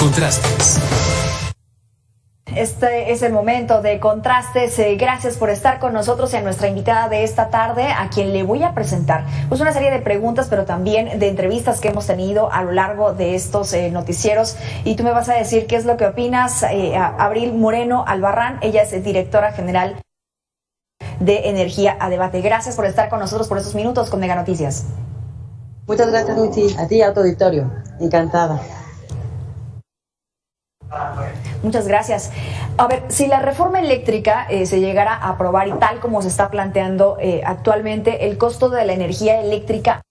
Contrastes. Este es el momento de Contrastes. Gracias por estar con nosotros y a nuestra invitada de esta tarde, a quien le voy a presentar pues una serie de preguntas, pero también de entrevistas que hemos tenido a lo largo de estos noticieros. Y tú me vas a decir qué es lo que opinas. Abril Moreno Albarrán, ella es directora general de Energía a Debate. Gracias por estar con nosotros por estos minutos con Mega Noticias. Muchas gracias, Michi. A ti y a tu auditorio. Encantada. Muchas gracias. A ver, si la reforma eléctrica se llegara a aprobar y tal como se está planteando actualmente, ¿el costo de la energía eléctrica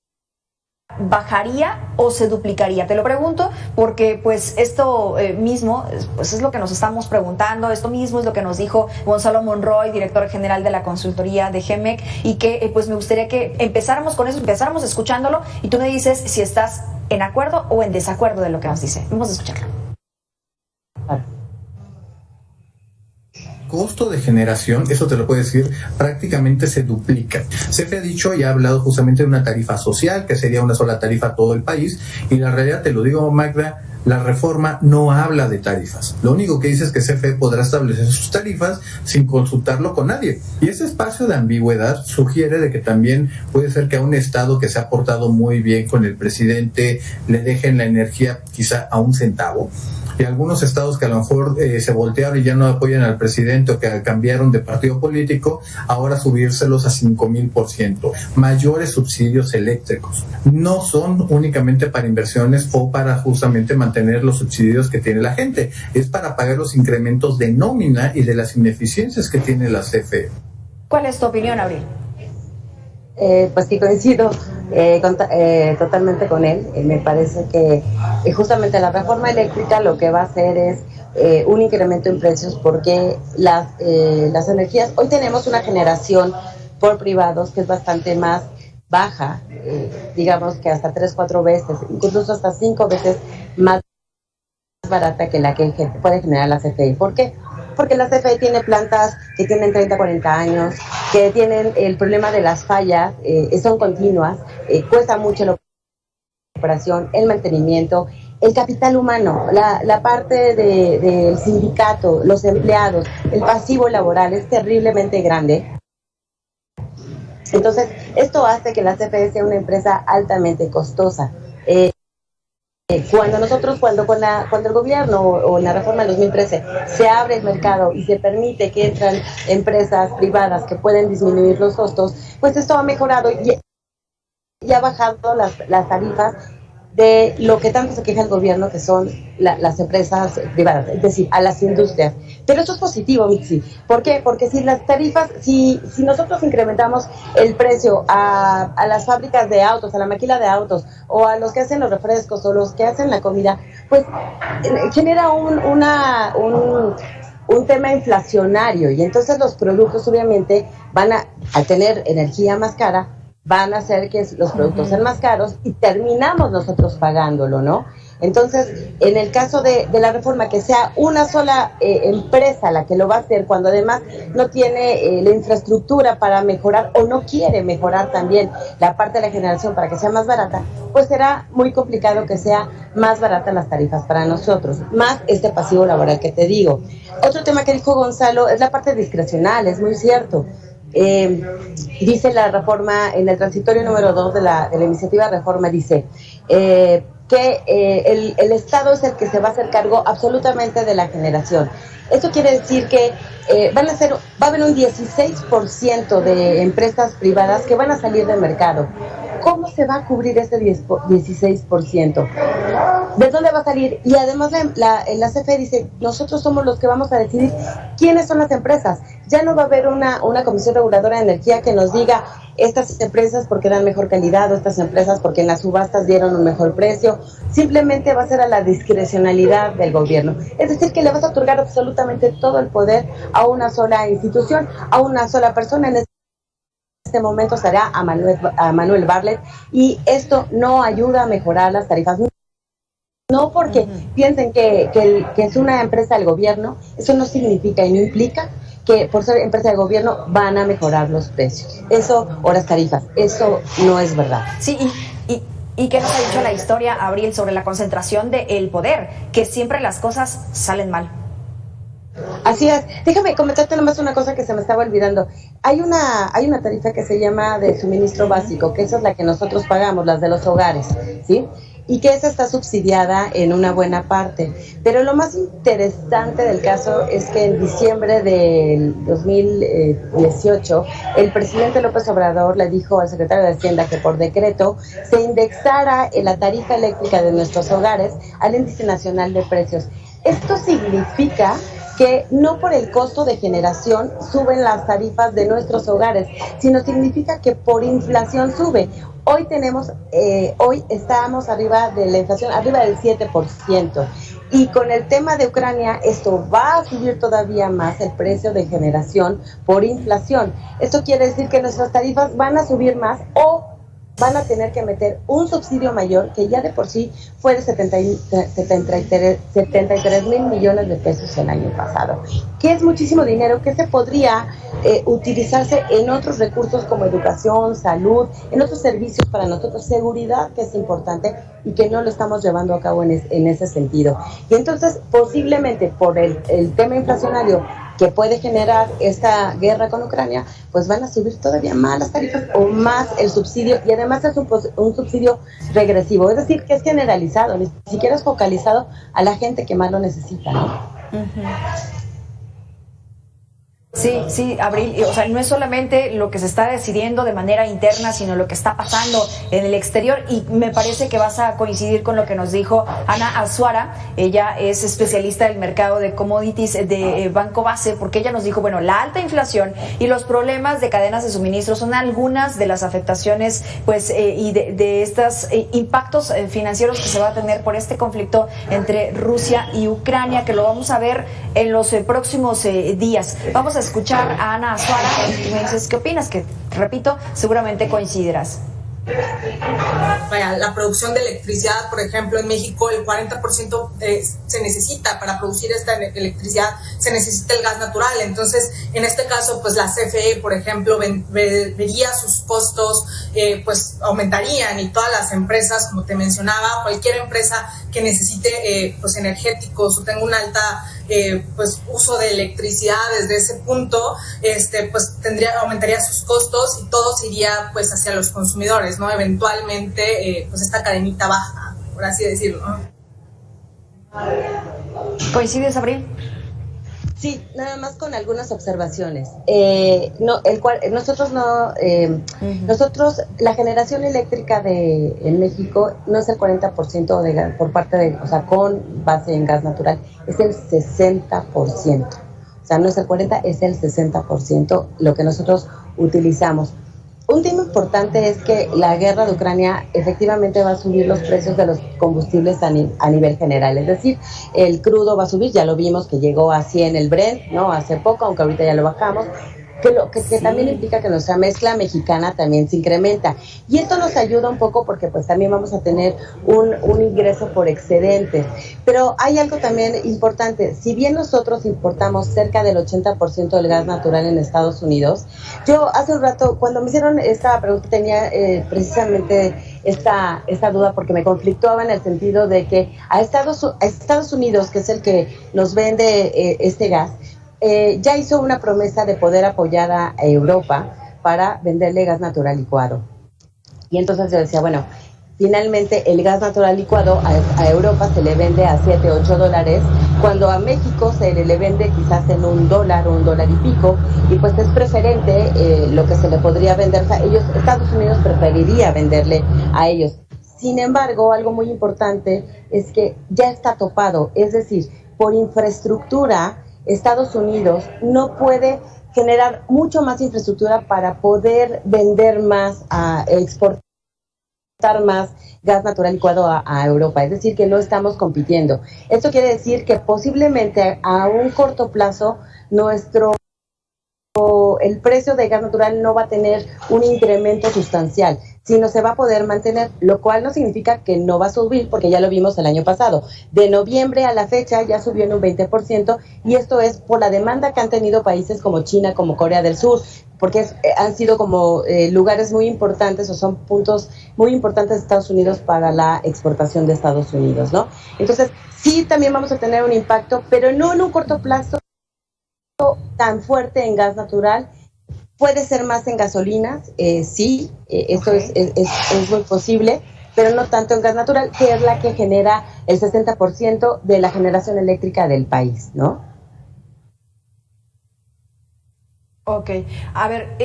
bajaría o se duplicaría? Te lo pregunto porque pues esto mismo pues es lo que nos estamos preguntando. Esto mismo es lo que nos dijo Gonzalo Monroy, director general de la consultoría de GEMEC, y que pues me gustaría que empezáramos con eso, empezáramos escuchándolo y tú me dices si estás en acuerdo o en desacuerdo de lo que nos dice. Vamos a escucharlo. Costo de generación, eso te lo puedo decir, prácticamente se duplica. CFE ha dicho y ha hablado justamente de una tarifa social, que sería una sola tarifa a todo el país, y la realidad, te lo digo, Magda, la reforma no habla de tarifas. Lo único que dice es que CFE podrá establecer sus tarifas sin consultarlo con nadie. Y ese espacio de ambigüedad sugiere de que también puede ser que a un Estado que se ha portado muy bien con el presidente le dejen la energía quizá a un centavo. Y algunos estados que a lo mejor se voltearon y ya no apoyan al presidente o que cambiaron de partido político, ahora subírselos a 5,000%. Mayores subsidios eléctricos. No son únicamente para inversiones o para justamente mantener los subsidios que tiene la gente. Es para pagar los incrementos de nómina y de las ineficiencias que tiene la CFE. ¿Cuál es tu opinión, Abril? Pues sí, coincido totalmente con él. Me parece que justamente la reforma eléctrica lo que va a hacer es un incremento en precios porque las energías, hoy tenemos una generación por privados que es bastante más baja, digamos que hasta 3-4 veces, incluso hasta 5 veces más barata que la que puede generar la CFE. ¿Por qué? Porque la CFE tiene plantas que tienen 30-40 años, que tienen el problema de las fallas, son continuas, cuesta mucho la operación, el mantenimiento, el capital humano, la parte del sindicato, los empleados, el pasivo laboral es terriblemente grande. Entonces, esto hace que la CFE sea una empresa altamente costosa. Cuando el gobierno o en la reforma del 2013 se abre el mercado y se permite que entran empresas privadas que pueden disminuir los costos, pues esto ha mejorado y ha bajado las tarifas de lo que tanto se queja el gobierno, que son las empresas privadas, es decir, a las industrias. Pero eso es positivo, Mixi. ¿Por qué? Porque si las tarifas, si nosotros incrementamos el precio a las fábricas de autos, a la maquila de autos, o a los que hacen los refrescos, o los que hacen la comida, pues genera un tema inflacionario, y entonces los productos obviamente al tener energía más cara, van a hacer que los productos sean más caros y terminamos nosotros pagándolo, ¿no? Entonces, en el caso de la reforma, que sea una sola empresa la que lo va a hacer, cuando además no tiene la infraestructura para mejorar o no quiere mejorar también la parte de la generación para que sea más barata, pues será muy complicado que sea más barata las tarifas para nosotros, más este pasivo laboral que te digo. Otro tema que dijo Gonzalo es la parte discrecional, es muy cierto. Dice la reforma, en el transitorio número 2 de la iniciativa de reforma, dice que el Estado es el que se va a hacer cargo absolutamente de la generación. Eso quiere decir que va a haber un 16% de empresas privadas que van a salir del mercado. ¿Cómo se va a cubrir ese 16%? ¿De dónde va a salir? Y además la CFE dice, nosotros somos los que vamos a decidir quiénes son las empresas. Ya no va a haber una comisión reguladora de energía que nos diga estas empresas porque dan mejor calidad o estas empresas porque en las subastas dieron un mejor precio. Simplemente va a ser a la discrecionalidad del gobierno. Es decir, que le vas a otorgar absolutamente todo el poder a una sola institución, a una sola persona. En este momento será a Manuel Bartlett, y esto no ayuda a mejorar las tarifas. No porque piensen que es una empresa del gobierno, eso no significa y no implica que por ser empresa del gobierno van a mejorar los precios. Eso, o las tarifas, eso no es verdad. Sí, ¿Y qué nos ha dicho la historia, Abril, sobre la concentración del poder? Que siempre las cosas salen mal. Así es. Déjame comentarte nomás una cosa que se me estaba olvidando. Hay una tarifa que se llama de suministro básico, que esa es la que nosotros pagamos, las de los hogares, ¿sí? Y que esa está subsidiada en una buena parte. Pero lo más interesante del caso es que en diciembre del 2018, el presidente López Obrador le dijo al secretario de Hacienda que por decreto se indexara la tarifa eléctrica de nuestros hogares al índice nacional de precios. Esto significa que no por el costo de generación suben las tarifas de nuestros hogares, sino significa que por inflación sube. Hoy estamos arriba de la inflación, arriba del 7%. Y con el tema de Ucrania, esto va a subir todavía más el precio de generación por inflación. Esto quiere decir que nuestras tarifas van a subir más o van a tener que meter un subsidio mayor que ya de por sí fue de 73 mil millones de pesos el año pasado, que es muchísimo dinero que se podría utilizarse en otros recursos como educación, salud, en otros servicios para nosotros, seguridad, que es importante y que no lo estamos llevando a cabo en ese sentido. Y entonces posiblemente por el tema inflacionario que puede generar esta guerra con Ucrania, pues van a subir todavía más las tarifas o más el subsidio, y además es un subsidio regresivo, es decir, que es generalizado, ni siquiera es focalizado a la gente que más lo necesita, ¿no? Uh-huh. Sí, Abril, o sea, no es solamente lo que se está decidiendo de manera interna, sino lo que está pasando en el exterior, y me parece que vas a coincidir con lo que nos dijo Ana Azuara. Ella es especialista del mercado de commodities de Banco Base, porque ella nos dijo, bueno, la alta inflación y los problemas de cadenas de suministro son algunas de las afectaciones, pues, y de estos impactos financieros que se va a tener por este conflicto entre Rusia y Ucrania, que lo vamos a ver en los próximos días. Vamos a escuchar a Ana Azuara y me dices qué opinas, que repito, seguramente coincidirás. La producción de electricidad, por ejemplo, en México el 40% se necesita para producir esta electricidad, se necesita el gas natural. Entonces, en este caso, pues la CFE, por ejemplo, vería sus costos, pues aumentarían, y todas las empresas, como te mencionaba, cualquier empresa que necesite pues energéticos o tenga un alta pues uso de electricidad desde ese punto, pues aumentaría sus costos y todo se iría pues hacia los consumidores, ¿no? Eventualmente pues esta cadenita baja, por así decirlo, ¿no? ¿Coincides, Abril? Sí, nada más con algunas observaciones. Nosotros, la generación eléctrica en México no es el 40% de gas, por parte de, o sea, con base en gas natural, es el 60%. O sea, no es el 40%, es el 60% lo que nosotros utilizamos. Un tema importante es que la guerra de Ucrania efectivamente va a subir los precios de los combustibles a nivel general. Es decir, el crudo va a subir, ya lo vimos que llegó a 100 el Brent, ¿no? Hace poco, aunque ahorita ya lo bajamos. Que sí. También implica que nuestra mezcla mexicana también se incrementa. Y esto nos ayuda un poco porque pues también vamos a tener un ingreso por excedentes. Pero hay algo también importante. Si bien nosotros importamos cerca del 80% del gas natural en Estados Unidos, yo hace un rato, cuando me hicieron esta pregunta, tenía precisamente esta duda porque me conflictuaba en el sentido de que a Estados Unidos, que es el que nos vende este gas, ya hizo una promesa de poder apoyar a Europa para venderle gas natural licuado. Y entonces yo decía, bueno, finalmente el gas natural licuado a Europa se le vende a $7-8, cuando a México se le vende quizás en $1 o $1 y pico, y pues es preferente lo que se le podría vender. O sea, Estados Unidos preferiría venderle a ellos. Sin embargo, algo muy importante es que ya está topado, es decir, por infraestructura, Estados Unidos no puede generar mucho más infraestructura para poder vender más, exportar más gas natural licuado a Europa. Es decir, que no estamos compitiendo. Esto quiere decir que posiblemente a un corto plazo el precio de gas natural no va a tener un incremento sustancial. sino se va a poder mantener, lo cual no significa que no va a subir, porque ya lo vimos el año pasado. De noviembre a la fecha ya subió en un 20%, y esto es por la demanda que han tenido países como China, como Corea del Sur, porque han sido como lugares muy importantes, o son puntos muy importantes de Estados Unidos para la exportación de Estados Unidos, ¿no? Entonces, sí, también vamos a tener un impacto, pero no en un corto plazo tan fuerte en gas natural. Puede ser más en gasolinas, sí, eso es muy posible, pero no tanto en gas natural, que es la que genera el 60% de la generación eléctrica del país, ¿no? Ok, a ver,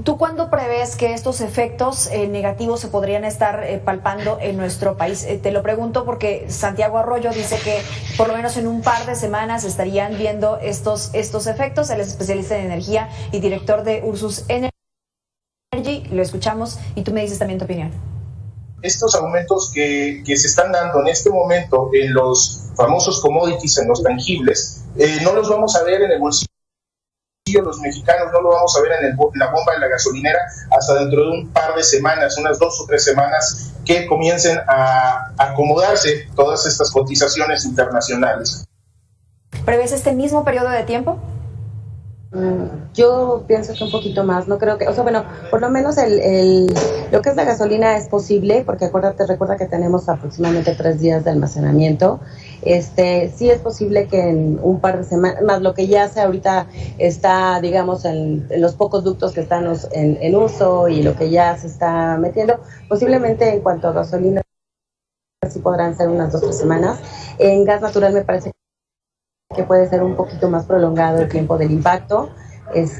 ¿tú cuándo prevés que estos efectos negativos se podrían estar palpando en nuestro país? Te lo pregunto porque Santiago Arroyo dice que por lo menos en un par de semanas estarían viendo estos efectos. Él es especialista en energía y director de Ursus Energy. Lo escuchamos y tú me dices también tu opinión. Estos aumentos que se están dando en este momento en los famosos commodities, en los tangibles, no los vamos a ver en el bolsillo. Los mexicanos no lo vamos a ver en la bomba de la gasolinera hasta dentro de un par de semanas, unas 2 o 3 semanas, que comiencen a acomodarse todas estas cotizaciones internacionales. ¿Prevés este mismo periodo de tiempo? Yo pienso que un poquito más, no creo que, o sea, bueno, por lo menos lo que es la gasolina es posible, porque recuerda que tenemos aproximadamente 3 días de almacenamiento. Sí es posible que en un par de semanas, más lo que ya ahorita está, digamos, en los pocos ductos que están en uso y lo que ya se está metiendo, posiblemente en cuanto a gasolina sí podrán ser unas 2 o 3 semanas. En gas natural me parece que puede ser un poquito más prolongado el tiempo del impacto,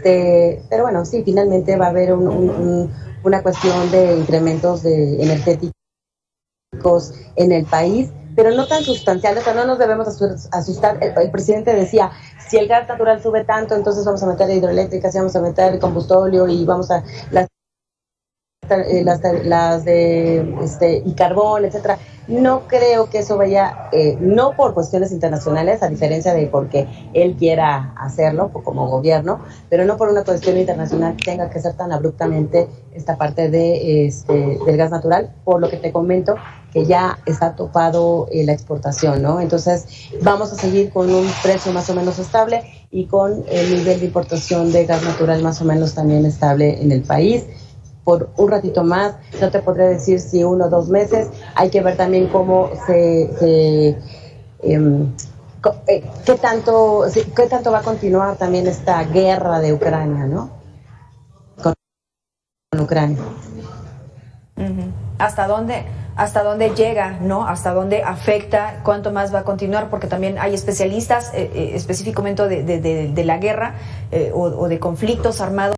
pero bueno, sí, finalmente va a haber una cuestión de incrementos de energéticos en el país, pero no tan sustanciales, o sea, no nos debemos asustar. El presidente decía, si el gas natural sube tanto, entonces vamos a meter hidroeléctricas, y vamos a meter combustóleo y vamos a las de y carbón, etcétera. No creo que eso vaya, no por cuestiones internacionales, a diferencia de porque él quiera hacerlo como gobierno, pero no por una cuestión internacional tenga que ser tan abruptamente esta parte del gas natural, por lo que te comento que ya está topado la exportación, ¿no? Entonces vamos a seguir con un precio más o menos estable y con el nivel de importación de gas natural más o menos también estable en el país. Por un ratito más, no te podré decir si 1 o 2 meses, hay que ver también cómo qué tanto va a continuar también esta guerra de Ucrania, ¿no? Con Ucrania. Uh-huh. ¿Hasta dónde llega, ¿no? ¿Hasta dónde afecta? ¿Cuánto más va a continuar? Porque también hay especialistas específicamente de la guerra o de conflictos armados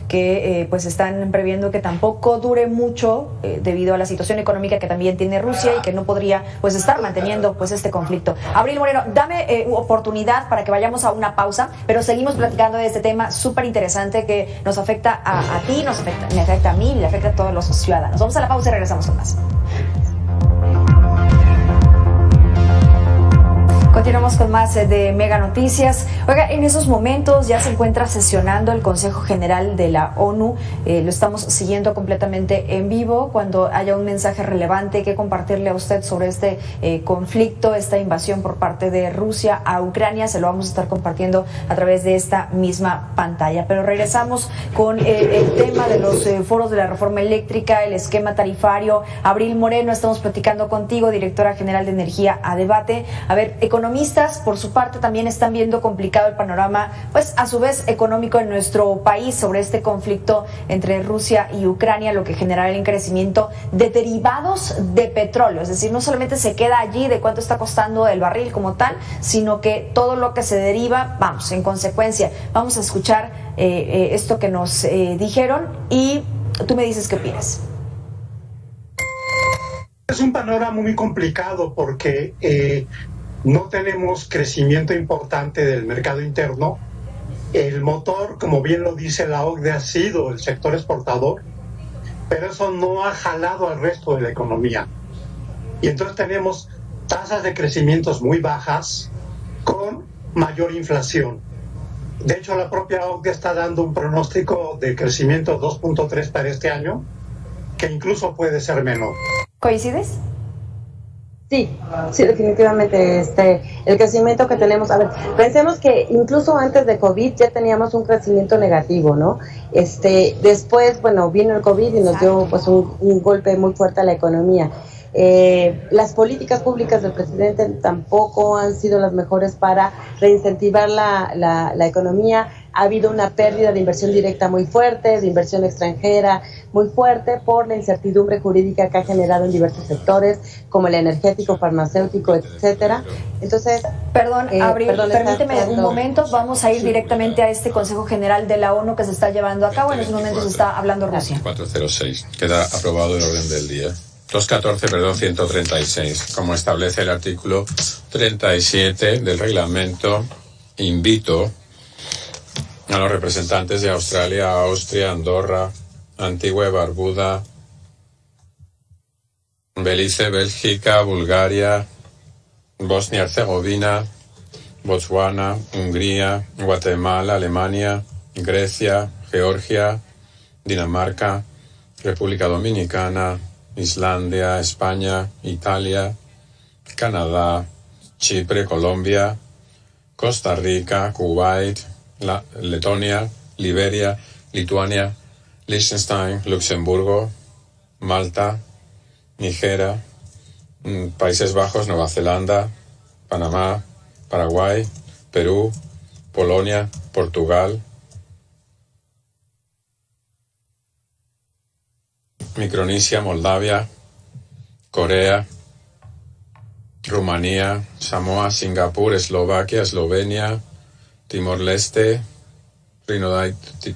que pues están previendo que tampoco dure mucho debido a la situación económica que también tiene Rusia y que no podría pues estar manteniendo pues este conflicto. Abril Moreno, dame oportunidad para que vayamos a una pausa, pero seguimos platicando de este tema súper interesante que nos afecta a ti, me afecta a mí y le afecta a todos los ciudadanos. Vamos a la pausa y regresamos con más. Continuamos con más de Mega Noticias. Oiga, en esos momentos ya se encuentra sesionando el Consejo General de la ONU. Lo estamos siguiendo completamente en vivo. Cuando haya un mensaje relevante que compartirle a usted sobre este conflicto, esta invasión por parte de Rusia a Ucrania, se lo vamos a estar compartiendo a través de esta misma pantalla. Pero regresamos con el tema de los foros de la reforma eléctrica, el esquema tarifario. Abril Moreno, estamos platicando contigo, directora general de Energía a Debate. A ver, economistas, por su parte, también están viendo complicado el panorama, pues a su vez económico en nuestro país sobre este conflicto entre Rusia y Ucrania, lo que generará el encarecimiento de derivados de petróleo. Es decir, no solamente se queda allí de cuánto está costando el barril como tal, sino que todo lo que se deriva, vamos, en consecuencia. Vamos a escuchar esto que nos dijeron y tú me dices qué opinas. Es un panorama muy complicado porque no tenemos crecimiento importante del mercado interno. El motor, como bien lo dice la OCDE, ha sido el sector exportador, pero eso no ha jalado al resto de la economía. Y entonces tenemos tasas de crecimientos muy bajas con mayor inflación. De hecho, la propia OCDE está dando un pronóstico de crecimiento 2.3 para este año, que incluso puede ser menor. ¿Coincides? Sí, definitivamente. El crecimiento que tenemos, a ver, pensemos que incluso antes de COVID ya teníamos un crecimiento negativo, ¿no? Después, bueno, vino el COVID y nos dio pues un golpe muy fuerte a la economía. Las políticas públicas del presidente tampoco han sido las mejores para reincentivar la economía. Ha habido una pérdida de inversión directa muy fuerte, de inversión extranjera muy fuerte por la incertidumbre jurídica que ha generado en diversos sectores, como el energético, farmacéutico, etcétera. Entonces, Perdón, Abril, permíteme un momento, vamos a ir directamente a este Consejo General de la ONU que se está llevando a cabo. En estos momentos está hablando Rusia. 406, queda aprobado el orden del día. 136. Como establece el artículo 37 del reglamento, invito a los representantes de Australia, Austria, Andorra, Antigua y Barbuda, Belice, Bélgica, Bulgaria, Bosnia y Herzegovina, Botswana, Hungría, Guatemala, Alemania, Grecia, Georgia, Dinamarca, República Dominicana, Islandia, España, Italia, Canadá, Chipre, Colombia, Costa Rica, Kuwait, Letonia, Liberia, Lituania, Liechtenstein, Luxemburgo, Malta, Nigeria, Países Bajos, Nueva Zelanda, Panamá, Paraguay, Perú, Polonia, Portugal, Micronesia, Moldavia, Corea, Rumanía, Samoa, Singapur, Eslovaquia, Eslovenia, Timor-Leste, Trinidad y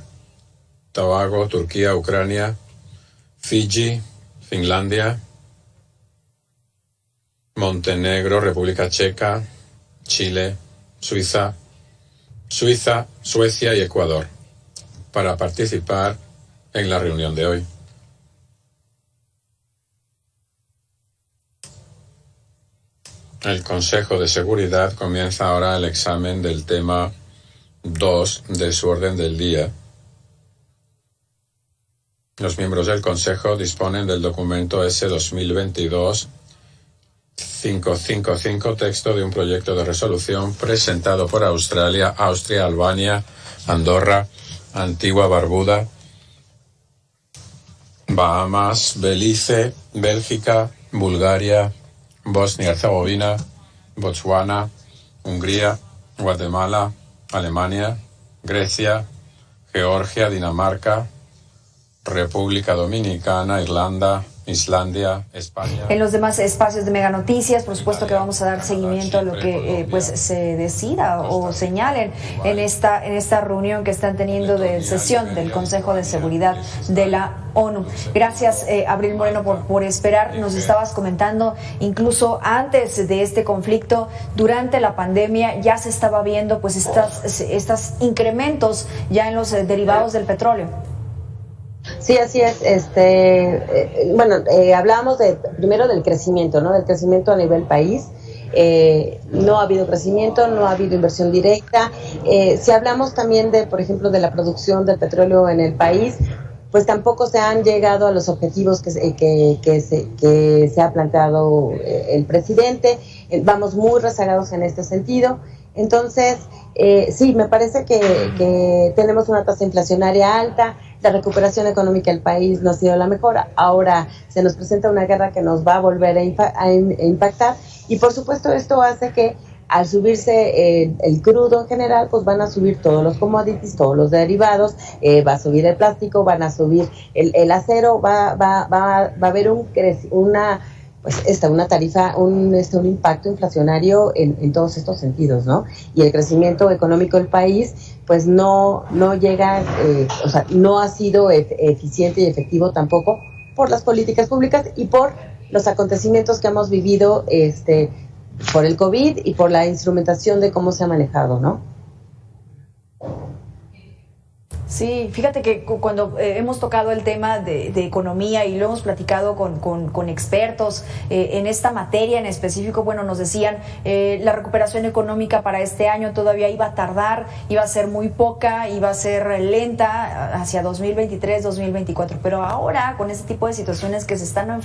Tobago, Turquía, Ucrania, Fiji, Finlandia, Montenegro, República Checa, Chile, Suiza, Suecia y Ecuador, para participar en la reunión de hoy. El Consejo de Seguridad comienza ahora el examen del tema 2 de su orden del día. Los miembros del Consejo disponen del documento S. 2022-555, texto de un proyecto de resolución presentado por Australia, Austria, Albania, Andorra, Antigua Barbuda, Bahamas, Belice, Bélgica, Bulgaria, Bosnia y Herzegovina, Botswana, Hungría, Guatemala, Alemania, Grecia, Georgia, Dinamarca, República Dominicana, Irlanda, Islandia, España. En los demás espacios de Mega Noticias, por supuesto que vamos a dar seguimiento a lo que pues se decida o señalen en esta reunión que están teniendo de sesión del Consejo de Seguridad de la ONU. Gracias, Abril Moreno, por esperar. Nos estabas comentando, incluso antes de este conflicto, durante la pandemia, ya se estaba viendo pues estos incrementos ya en los derivados del petróleo. Sí, así es. Hablábamos primero del crecimiento, ¿no? Del crecimiento a nivel país. No ha habido crecimiento, no ha habido inversión directa. Si hablamos también por ejemplo, de la producción del petróleo en el país, pues tampoco se han llegado a los objetivos que se ha planteado el presidente. Vamos muy rezagados en este sentido. Entonces, sí, me parece que tenemos una tasa inflacionaria alta, la recuperación económica del país no ha sido la mejor, ahora se nos presenta una guerra que nos va a volver a impactar, y por supuesto esto hace que al subirse el crudo en general, pues van a subir todos los commodities, todos los derivados, va a subir el plástico, van a subir el acero, va a haber una tarifa, un impacto inflacionario en todos estos sentidos, ¿no? Y el crecimiento económico del país, pues no llega, no ha sido eficiente y efectivo tampoco por las políticas públicas y por los acontecimientos que hemos vivido, por el COVID y por la instrumentación de cómo se ha manejado, ¿no? Sí, fíjate que cuando hemos tocado el tema de economía y lo hemos platicado con expertos en esta materia en específico, bueno, nos decían la recuperación económica para este año todavía iba a tardar, iba a ser muy poca, iba a ser lenta hacia 2023, 2024, pero ahora con este tipo de situaciones que se están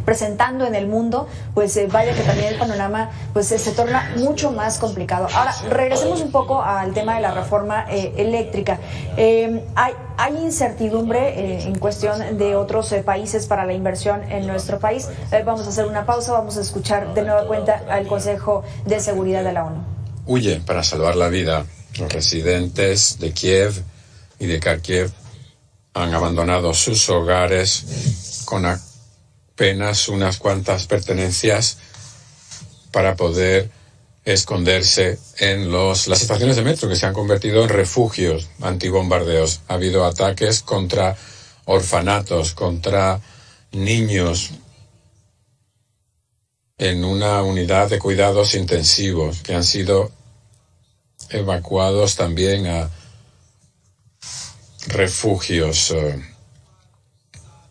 presentando en el mundo, pues vaya que también el panorama pues se torna mucho más complicado. Ahora, regresemos un poco al tema de la reforma eléctrica. Hay incertidumbre en cuestión de otros países para la inversión en nuestro país. Vamos a hacer una pausa, vamos a escuchar de nueva cuenta al Consejo de Seguridad de la ONU. Huye para salvar la vida. Los residentes de Kiev y de Kharkiv han abandonado sus hogares con apenas unas cuantas pertenencias para poder esconderse en las estaciones de metro, que se han convertido en refugios antibombardeos. Ha habido ataques contra orfanatos, contra niños en una unidad de cuidados intensivos, que han sido evacuados también a refugios.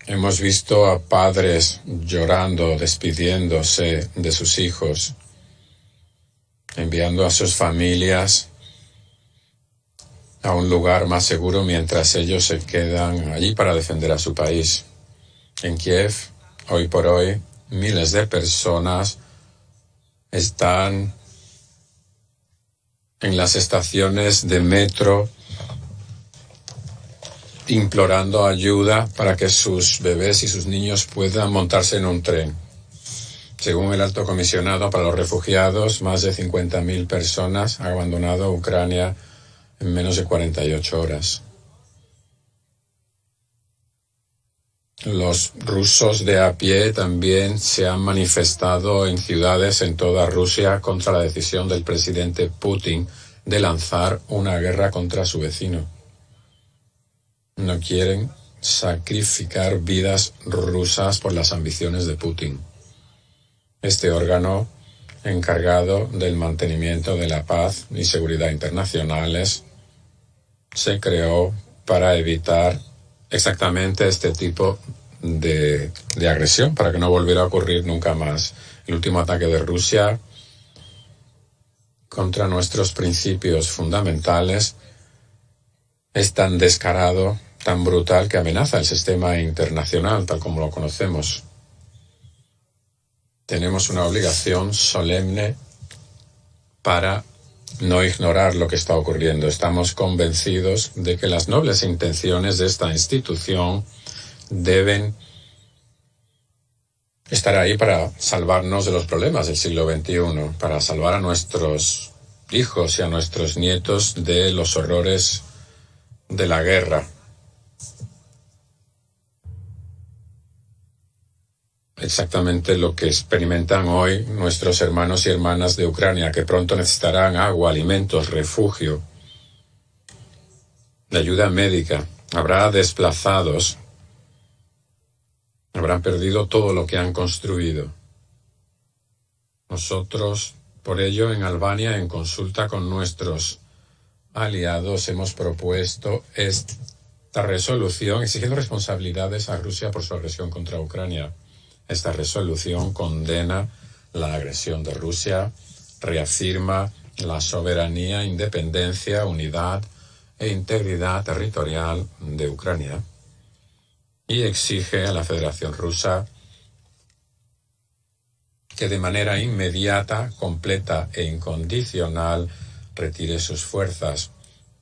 Hemos visto a padres llorando, despidiéndose de sus hijos, enviando a sus familias a un lugar más seguro mientras ellos se quedan allí para defender a su país. En Kiev, hoy por hoy, miles de personas están en las estaciones de metro implorando ayuda para que sus bebés y sus niños puedan montarse en un tren. Según el Alto Comisionado para los Refugiados, más de 50.000 personas han abandonado Ucrania en menos de 48 horas. Los rusos de a pie también se han manifestado en ciudades en toda Rusia contra la decisión del presidente Putin de lanzar una guerra contra su vecino. No quieren sacrificar vidas rusas por las ambiciones de Putin. Este órgano, encargado del mantenimiento de la paz y seguridad internacionales, se creó para evitar exactamente este tipo de agresión, para que no volviera a ocurrir nunca más. El último ataque de Rusia contra nuestros principios fundamentales es tan descarado, tan brutal, que amenaza el sistema internacional tal como lo conocemos. Tenemos una obligación solemne para no ignorar lo que está ocurriendo. Estamos convencidos de que las nobles intenciones de esta institución deben estar ahí para salvarnos de los problemas del siglo XXI, para salvar a nuestros hijos y a nuestros nietos de los horrores de la guerra. Exactamente lo que experimentan hoy nuestros hermanos y hermanas de Ucrania, que pronto necesitarán agua, alimentos, refugio, de ayuda médica. Habrá desplazados, habrán perdido todo lo que han construido. Nosotros, por ello, en Albania, en consulta con nuestros aliados, hemos propuesto esta resolución exigiendo responsabilidades a Rusia por su agresión contra Ucrania. Esta resolución condena la agresión de Rusia, reafirma la soberanía, independencia, unidad e integridad territorial de Ucrania y exige a la Federación Rusa que de manera inmediata, completa e incondicional retire sus fuerzas.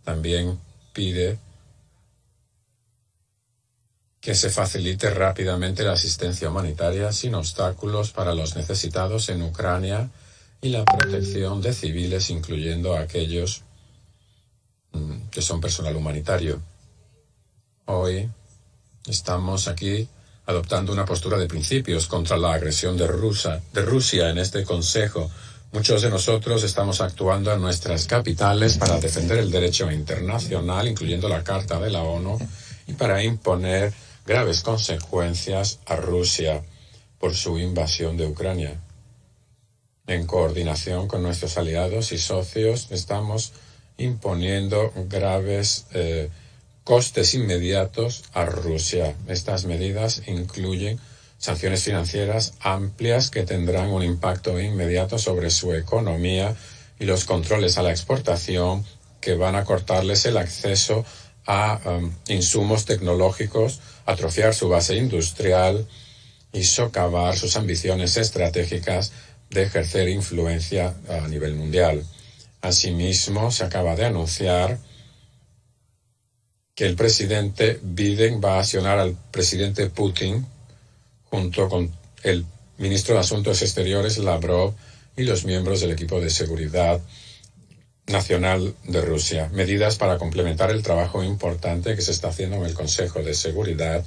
También pide que se facilite rápidamente la asistencia humanitaria sin obstáculos para los necesitados en Ucrania y la protección de civiles, incluyendo a aquellos que son personal humanitario. Hoy estamos aquí adoptando una postura de principios contra la agresión de Rusia en este Consejo. Muchos de nosotros estamos actuando en nuestras capitales para defender el derecho internacional, incluyendo la Carta de la ONU, y para imponer graves consecuencias a Rusia por su invasión de Ucrania. En coordinación con nuestros aliados y socios, estamos imponiendo graves costes inmediatos a Rusia. Estas medidas incluyen sanciones financieras amplias que tendrán un impacto inmediato sobre su economía y los controles a la exportación que van a cortarles el acceso a insumos tecnológicos, atrofiar su base industrial y socavar sus ambiciones estratégicas de ejercer influencia a nivel mundial. Asimismo, se acaba de anunciar que el presidente Biden va a accionar al presidente Putin junto con el ministro de Asuntos Exteriores Lavrov y los miembros del equipo de seguridad nacional de Rusia. Medidas para complementar el trabajo importante que se está haciendo en el Consejo de Seguridad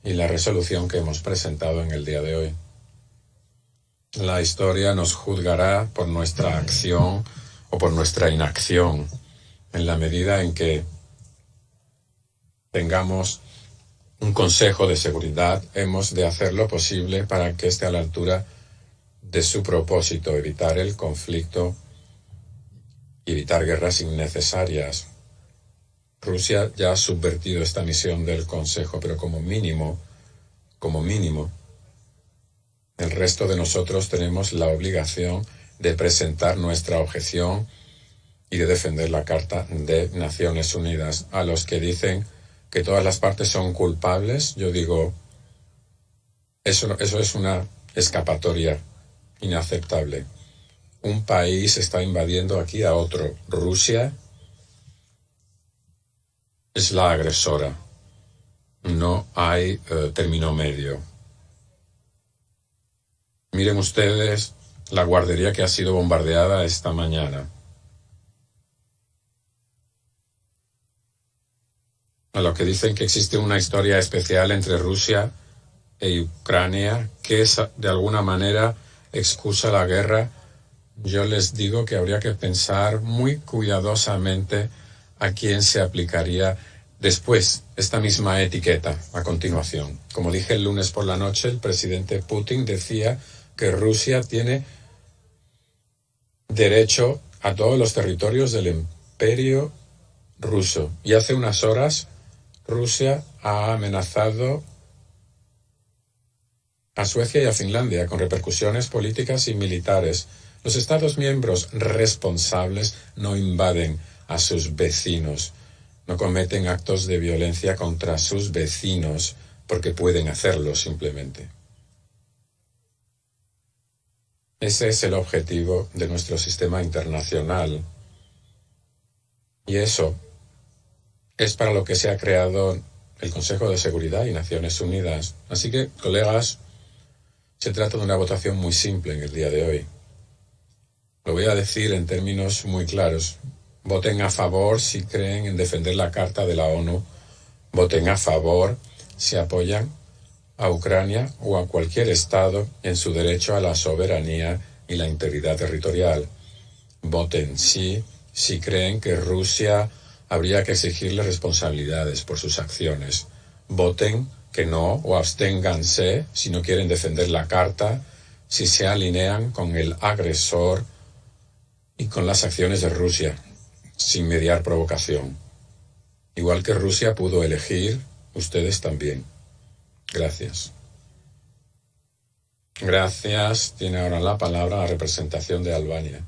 y la resolución que hemos presentado en el día de hoy. La historia nos juzgará por nuestra acción o por nuestra inacción, en la medida en que tengamos un Consejo de Seguridad. Hemos de hacer lo posible para que esté a la altura de su propósito, evitar el conflicto y evitar guerras innecesarias. Rusia ya ha subvertido esta misión del Consejo, pero como mínimo, el resto de nosotros tenemos la obligación de presentar nuestra objeción y de defender la Carta de Naciones Unidas. A los que dicen que todas las partes son culpables, yo digo, eso es una escapatoria inaceptable. Un país está invadiendo aquí a otro. Rusia es la agresora. No hay término medio. Miren ustedes la guardería que ha sido bombardeada esta mañana. A lo que dicen que existe una historia especial entre Rusia e Ucrania que de alguna manera excusa la guerra, yo les digo que habría que pensar muy cuidadosamente a quién se aplicaría después esta misma etiqueta a continuación. Como dije el lunes por la noche, el presidente Putin decía que Rusia tiene derecho a todos los territorios del imperio ruso. Y hace unas horas Rusia ha amenazado a Suecia y a Finlandia con repercusiones políticas y militares. Los Estados miembros responsables no invaden a sus vecinos, no cometen actos de violencia contra sus vecinos porque pueden hacerlo simplemente. Ese es el objetivo de nuestro sistema internacional. Y eso es para lo que se ha creado el Consejo de Seguridad y Naciones Unidas. Así que, colegas, se trata de una votación muy simple en el día de hoy. Lo voy a decir en términos muy claros. Voten a favor si creen en defender la Carta de la ONU. Voten a favor si apoyan a Ucrania o a cualquier Estado en su derecho a la soberanía y la integridad territorial. Voten sí si creen que Rusia habría que exigirle responsabilidades por sus acciones. Voten que no o absténganse si no quieren defender la Carta, si se alinean con el agresor y con las acciones de Rusia, sin mediar provocación. Igual que Rusia pudo elegir, ustedes también. Gracias. Gracias. Tiene ahora la palabra la representación de Albania.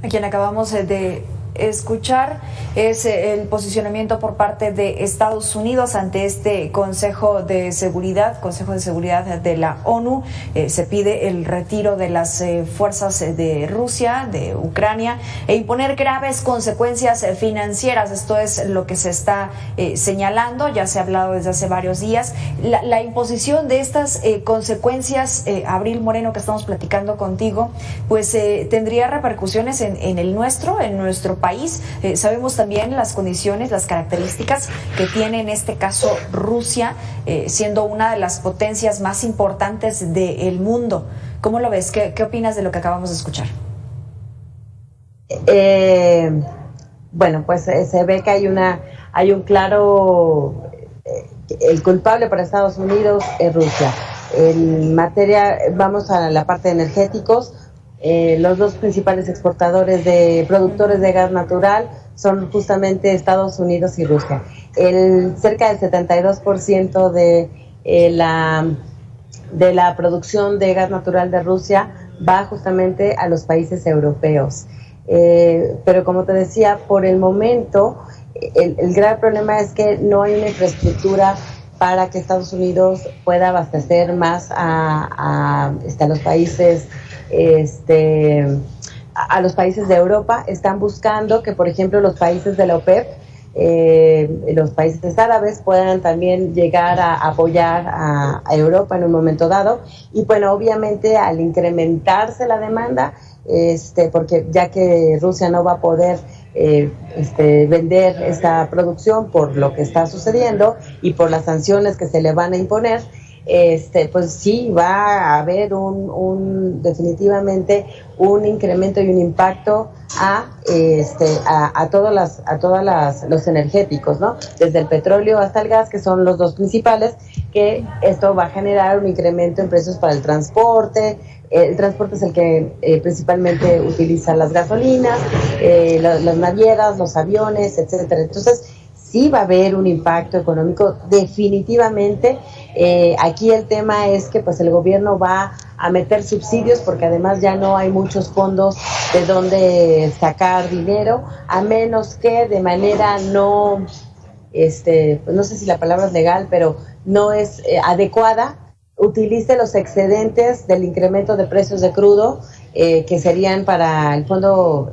A quien acabamos de escuchar es el posicionamiento por parte de Estados Unidos ante este Consejo de Seguridad de la ONU. Se pide el retiro de las fuerzas de Rusia, de Ucrania, e imponer graves consecuencias financieras. Esto es lo que se está señalando, ya se ha hablado desde hace varios días. La imposición de estas consecuencias, Abril Moreno, que estamos platicando contigo, pues tendría repercusiones en nuestro país. Sabemos también las condiciones, las características que tiene en este caso Rusia, siendo una de las potencias más importantes del mundo. ¿Cómo lo ves? ¿Qué opinas de lo que acabamos de escuchar? Bueno, pues se ve que hay un claro, el culpable para Estados Unidos es Rusia. En materia, vamos a la parte de energéticos. Los dos principales productores de gas natural son justamente Estados Unidos y Rusia. Cerca del 72% de la producción de gas natural de Rusia va justamente a los países europeos. Pero como te decía, por el momento el grave problema es que no hay una infraestructura para que Estados Unidos pueda abastecer más a los países a los países de Europa. Están buscando que, por ejemplo, los países de la OPEP, los países árabes, puedan también llegar a apoyar a Europa en un momento dado. Y bueno, obviamente al incrementarse la demanda, porque ya que Rusia no va a poder vender esta producción por lo que está sucediendo y por las sanciones que se le van a imponer, pues sí va a haber definitivamente un incremento y un impacto a todos los energéticos, ¿no? Desde el petróleo hasta el gas, que son los dos principales, que esto va a generar un incremento en precios para el transporte. El transporte es el que principalmente utiliza las gasolinas, las navieras, los aviones, etcétera. Entonces, sí va a haber un impacto económico definitivamente. Aquí el tema es que pues el gobierno va a meter subsidios, porque además ya no hay muchos fondos de donde sacar dinero, a menos que de manera no, pues no sé si la palabra es legal, pero no es adecuada, utilice los excedentes del incremento de precios de crudo, que serían para el fondo,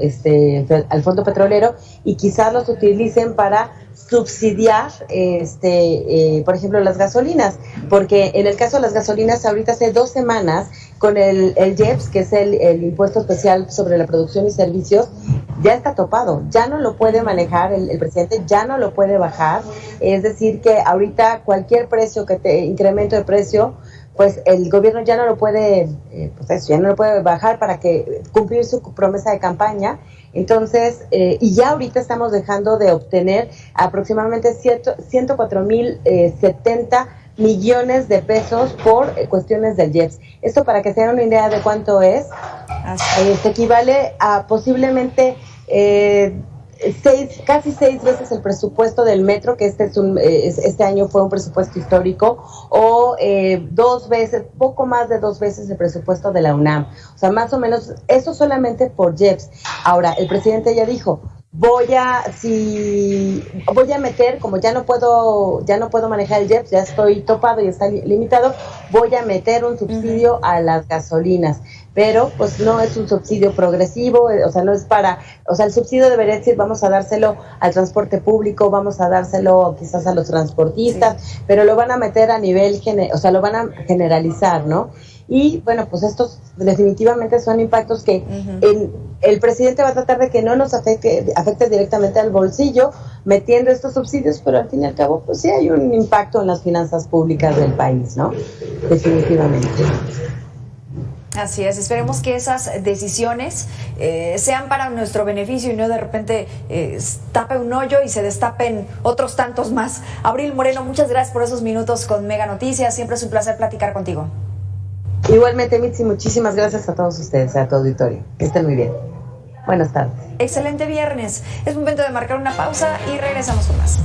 al fondo petrolero, y quizás los utilicen para subsidiar, por ejemplo, las gasolinas, porque en el caso de las gasolinas, ahorita hace 2 semanas, con el IEPS, que es el impuesto especial sobre la producción y servicios, ya está topado, ya no lo puede manejar el presidente, ya no lo puede bajar. Es decir, que ahorita cualquier precio incremento de precio, pues el gobierno ya no lo puede, ya no lo puede bajar para cumplir su promesa de campaña. Entonces, y ya ahorita estamos dejando de obtener aproximadamente 104,070 millones de pesos por cuestiones del IEPS. Esto, para que se den una idea de cuánto es, equivale a posiblemente casi 6 veces el presupuesto del metro, que este año fue un presupuesto histórico, o 2 veces, poco más de 2 veces el presupuesto de la UNAM. O sea, más o menos, eso solamente por IEPS. Ahora, el presidente ya dijo, voy a meter, como ya no puedo manejar el IEPS, ya estoy topado y está limitado, voy a meter un subsidio a las gasolinas. Pero pues no es un subsidio progresivo, o sea, no es el subsidio debería decir, vamos a dárselo al transporte público, vamos a dárselo quizás a los transportistas, sí, pero lo van a meter a nivel, lo van a generalizar, ¿no? Y bueno, pues estos definitivamente son impactos que el presidente va a tratar de que no nos afecte directamente al bolsillo, metiendo estos subsidios, pero al fin y al cabo, pues sí hay un impacto en las finanzas públicas del país, ¿no? Definitivamente. Así es, esperemos que esas decisiones sean para nuestro beneficio y no de repente tape un hoyo y se destapen otros tantos más. Abril Moreno, muchas gracias por esos minutos con Mega Noticias, siempre es un placer platicar contigo. Igualmente, Mitzi, muchísimas gracias a todos ustedes, a tu auditorio. Que estén muy bien. Buenas tardes. Excelente viernes. Es momento de marcar una pausa y regresamos con más.